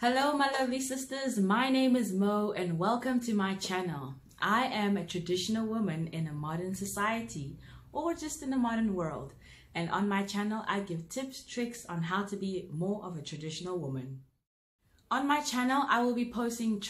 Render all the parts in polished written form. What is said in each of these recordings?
Hello my lovely sisters, my name is Mo and welcome to my channel. I am a traditional woman in a modern society or just in a modern world, and on my channel I give tips, tricks on how to be more of a traditional woman. On my channel I will be posting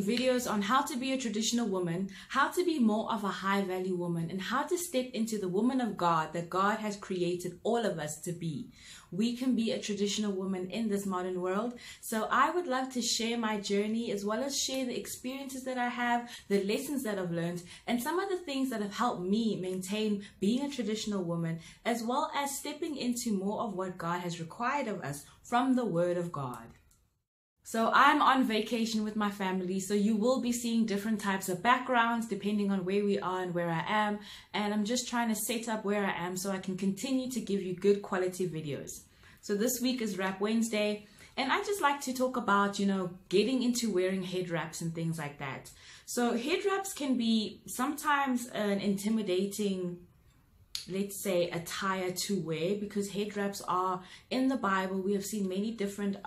videos on how to be a traditional woman, how to be more of a high value woman, and how to step into the woman of God that God has created all of us to be. We can be a traditional woman in this modern world. So I would love to share my journey as well as share the experiences that I have, the lessons that I've learned, and some of the things that have helped me maintain being a traditional woman, as well as stepping into more of what God has required of us from the Word of God. So I'm on vacation with my family, so you will be seeing different types of backgrounds depending on where we are and where I am. And I'm just trying to set up where I am so I can continue to give you good quality videos. So this week is Wrap Wednesday, and I just like to talk about, getting into wearing head wraps and things like that. So head wraps can be sometimes an intimidating, let's say, attire to wear, because head wraps are in the Bible. We have seen many different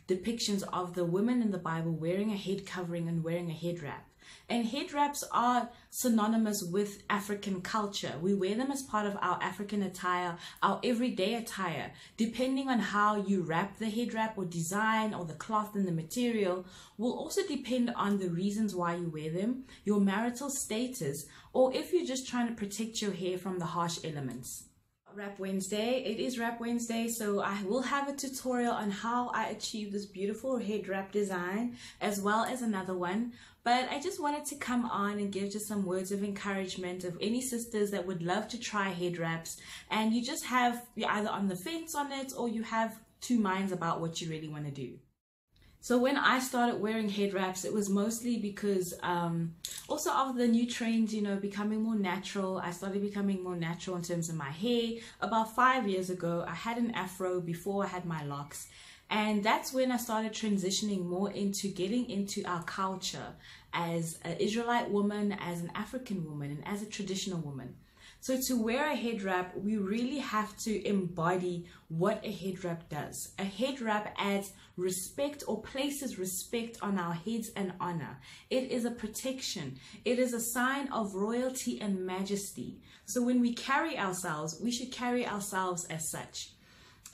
depictions of the women in the Bible wearing a head covering and wearing a head wrap. And head wraps are synonymous with African culture. We wear them as part of our African attire, our everyday attire. Depending on how you wrap the head wrap or design or the cloth and the material will also depend on the reasons why you wear them, your marital status, or if you're just trying to protect your hair from the harsh elements. Wrap Wednesday. It is Wrap Wednesday, so I will have a tutorial on how I achieve this beautiful head wrap design, as well as another one. But I just wanted to come on and give just some words of encouragement of any sisters that would love to try head wraps, and you're either on the fence on it or you have two minds about what you really want to do. So when I started wearing head wraps, it was mostly because also of the new trends, becoming more natural. I started becoming more natural in terms of my hair. About 5 years ago, I had an afro before I had my locks. And that's when I started transitioning more into getting into our culture as an Israelite woman, as an African woman, and as a traditional woman. So to wear a head wrap, we really have to embody what a head wrap does. A head wrap adds respect or places respect on our heads and honor. It is a protection. It is a sign of royalty and majesty. So when we carry ourselves, we should carry ourselves as such.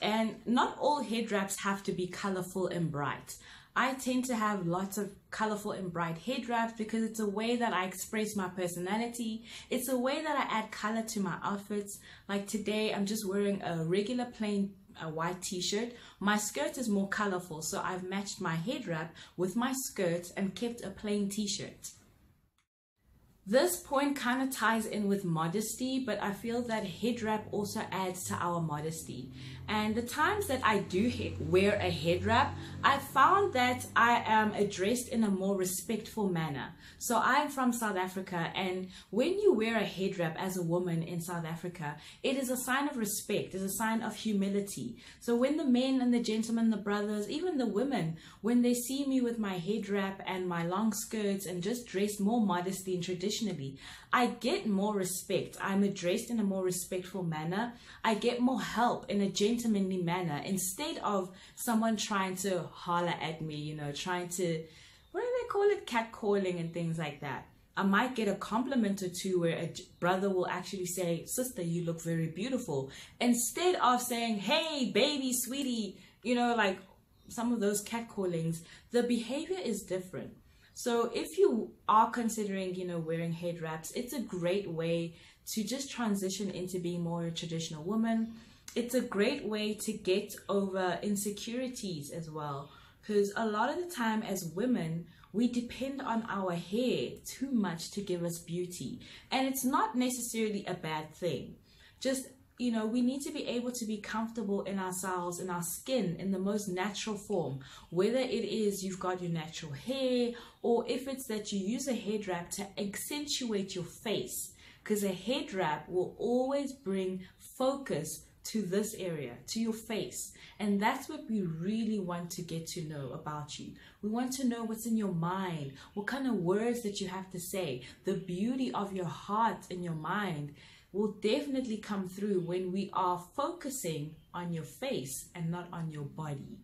And not all head wraps have to be colorful and bright. I tend to have lots of colorful and bright head wraps because it's a way that I express my personality. It's a way that I add color to my outfits. Like today, I'm just wearing a regular plain white t-shirt. My skirt is more colorful, so I've matched my head wrap with my skirt and kept a plain t-shirt. This point kind of ties in with modesty, but I feel that head wrap also adds to our modesty. And the times that I do wear a head wrap, I found that I am addressed in a more respectful manner. So I'm from South Africa, and when you wear a head wrap as a woman in South Africa, it is a sign of respect, it's a sign of humility. So when the men and the gentlemen, the brothers, even the women, when they see me with my head wrap and my long skirts and just dressed more modestly and traditionally, I get more respect. I'm addressed in a more respectful manner. I get more help in a gentlemanly manner instead of someone trying to holler at me, trying to, what do they call it, catcalling and things like that. I might get a compliment or two where a brother will actually say, "Sister, you look very beautiful," instead of saying, "Hey, baby, sweetie," like some of those catcallings. The behavior is different. So if you are considering, wearing head wraps, it's a great way to just transition into being more a traditional woman. It's a great way to get over insecurities as well, because a lot of the time as women, we depend on our hair too much to give us beauty. And it's not necessarily a bad thing. Just we need to be able to be comfortable in ourselves, in our skin, in the most natural form. Whether it is you've got your natural hair, or if it's that you use a head wrap to accentuate your face. Because a head wrap will always bring focus to this area, to your face. And that's what we really want to get to know about you. We want to know what's in your mind, what kind of words that you have to say, the beauty of your heart and your mind will definitely come through when we are focusing on your face and not on your body.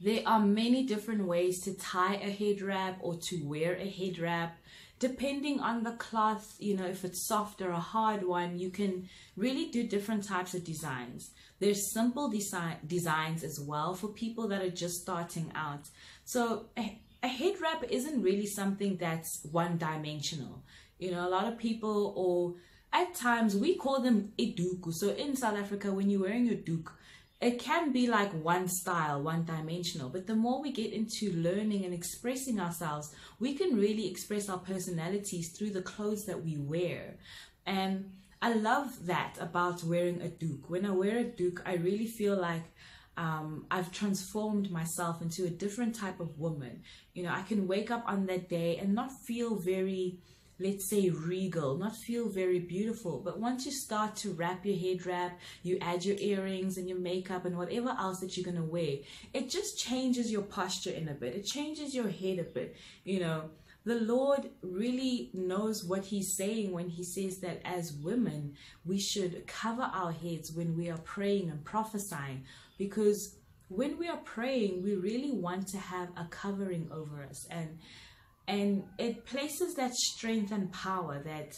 There are many different ways to tie a head wrap or to wear a head wrap. Depending on the cloth, if it's soft or a hard one, you can really do different types of designs. There's simple designs as well for people that are just starting out. So a head wrap isn't really something that's one-dimensional. A lot of people, or at times we call them eduku. So in South Africa, when you're wearing your doek, it can be like one style, one-dimensional. But the more we get into learning and expressing ourselves, we can really express our personalities through the clothes that we wear. And I love that about wearing a doek. When I wear a doek, I really feel like I've transformed myself into a different type of woman. I can wake up on that day and not feel very, let's say, regal, not feel very beautiful. But once you start to wrap your head wrap, you add your earrings and your makeup and whatever else that you're going to wear, it just changes your posture in a bit. It changes your head a bit. The Lord really knows what he's saying when he says that as women, we should cover our heads when we are praying and prophesying, because when we are praying, we really want to have a covering over us. And it places that strength and power that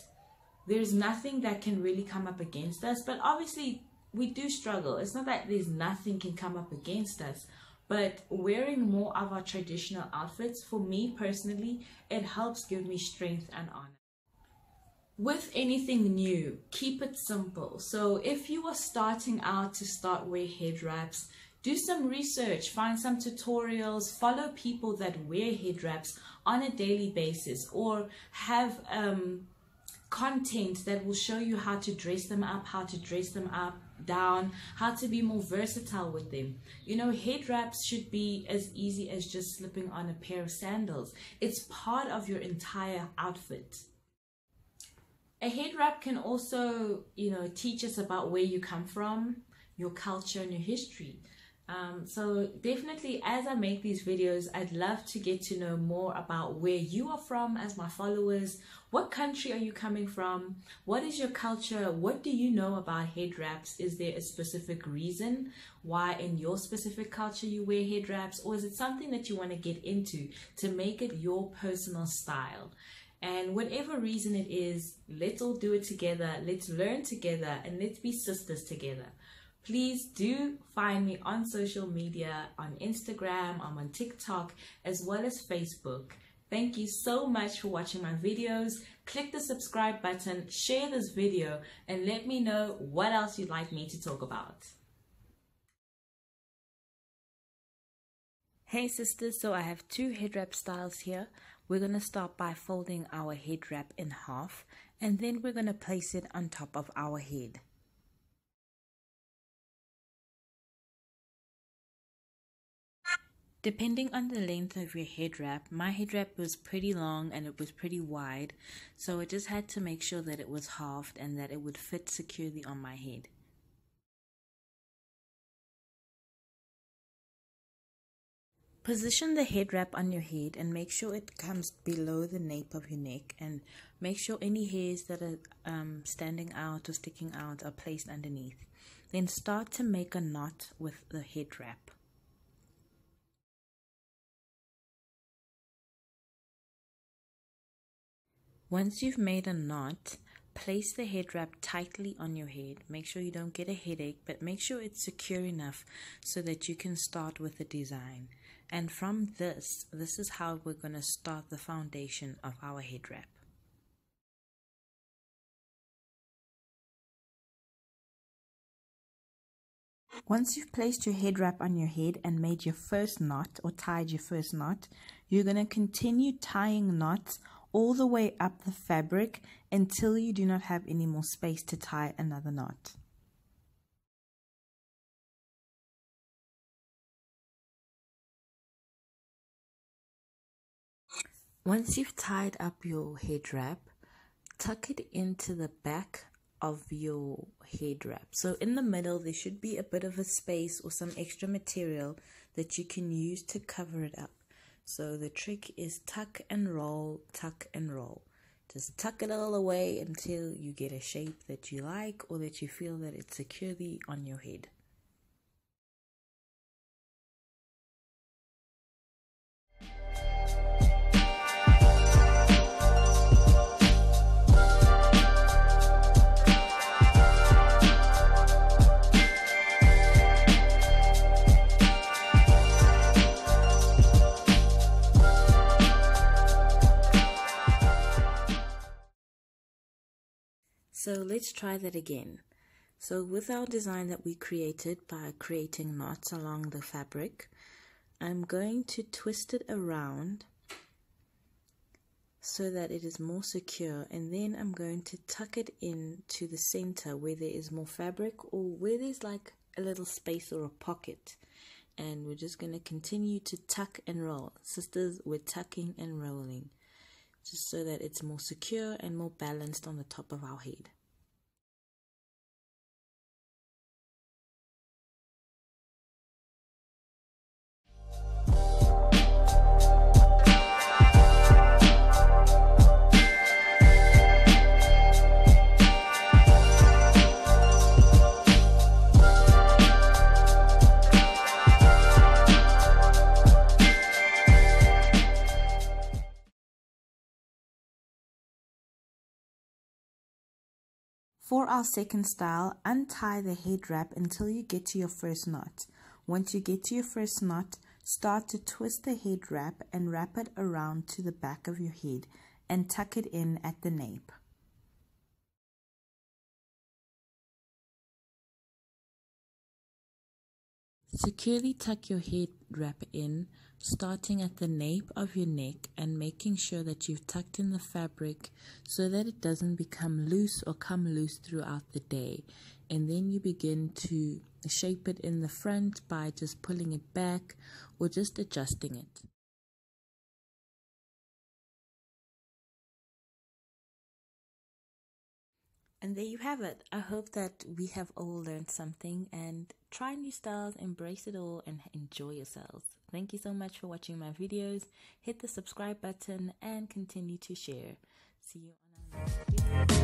there's nothing that can really come up against us. But obviously, we do struggle. It's not that there's nothing can come up against us. But wearing more of our traditional outfits, for me personally, it helps give me strength and honor. With anything new, keep it simple. So if you are starting out to start wear head wraps, do some research, find some tutorials, follow people that wear head wraps on a daily basis, or have content that will show you how to dress them up, down, how to be more versatile with them. Head wraps should be as easy as just slipping on a pair of sandals. It's part of your entire outfit. A head wrap can also, teach us about where you come from, your culture and your history. So definitely, as I make these videos, I'd love to get to know more about where you are from as my followers. What country are you coming from? What is your culture? What do you know about head wraps? Is there a specific reason why in your specific culture you wear head wraps? Or is it something that you want to get into to make it your personal style? And whatever reason it is, let's all do it together. Let's learn together and let's be sisters together. Please do find me on social media, on Instagram, I'm on TikTok, as well as Facebook. Thank you so much for watching my videos. Click the subscribe button, share this video, and let me know what else you'd like me to talk about. Hey sisters, so I have two head wrap styles here. We're going to start by folding our head wrap in half, and then we're going to place it on top of our head. Depending on the length of your head wrap, my head wrap was pretty long and it was pretty wide, so I just had to make sure that it was halved and that it would fit securely on my head. Position the head wrap on your head and make sure it comes below the nape of your neck, and make sure any hairs that are standing out or sticking out are placed underneath. Then start to make a knot with the head wrap. Once you've made a knot, place the head wrap tightly on your head. Make sure you don't get a headache, but make sure it's secure enough so that you can start with the design. And from this is how we're going to start the foundation of our head wrap. Once you've placed your head wrap on your head and made your first knot or tied your first knot, you're going to continue tying knots all the way up the fabric until you do not have any more space to tie another knot. Once you've tied up your head wrap, tuck it into the back of your head wrap. So in the middle there should be a bit of a space or some extra material that you can use to cover it up. So the trick is tuck and roll Just tuck it all away until you get a shape that you like or that you feel that it's securely on your head. So let's try that again. So with our design that we created by creating knots along the fabric, I'm going to twist it around so that it is more secure, and then I'm going to tuck it in to the center where there is more fabric or where there's like a little space or a pocket. And we're just going to continue to tuck and roll. Sisters, we're tucking and rolling, just so that it's more secure and more balanced on the top of our head. For our second style, untie the head wrap until you get to your first knot. Once you get to your first knot, start to twist the head wrap and wrap it around to the back of your head and tuck it in at the nape. Securely tuck your head wrap in, starting at the nape of your neck and making sure that you've tucked in the fabric so that it doesn't become loose or come loose throughout the day. And then you begin to shape it in the front by just pulling it back or just adjusting it. And there you have it. I hope that we have all learned something, and try new styles, embrace it all, and enjoy yourselves. Thank you so much for watching my videos. Hit the subscribe button and continue to share. See you on our next video.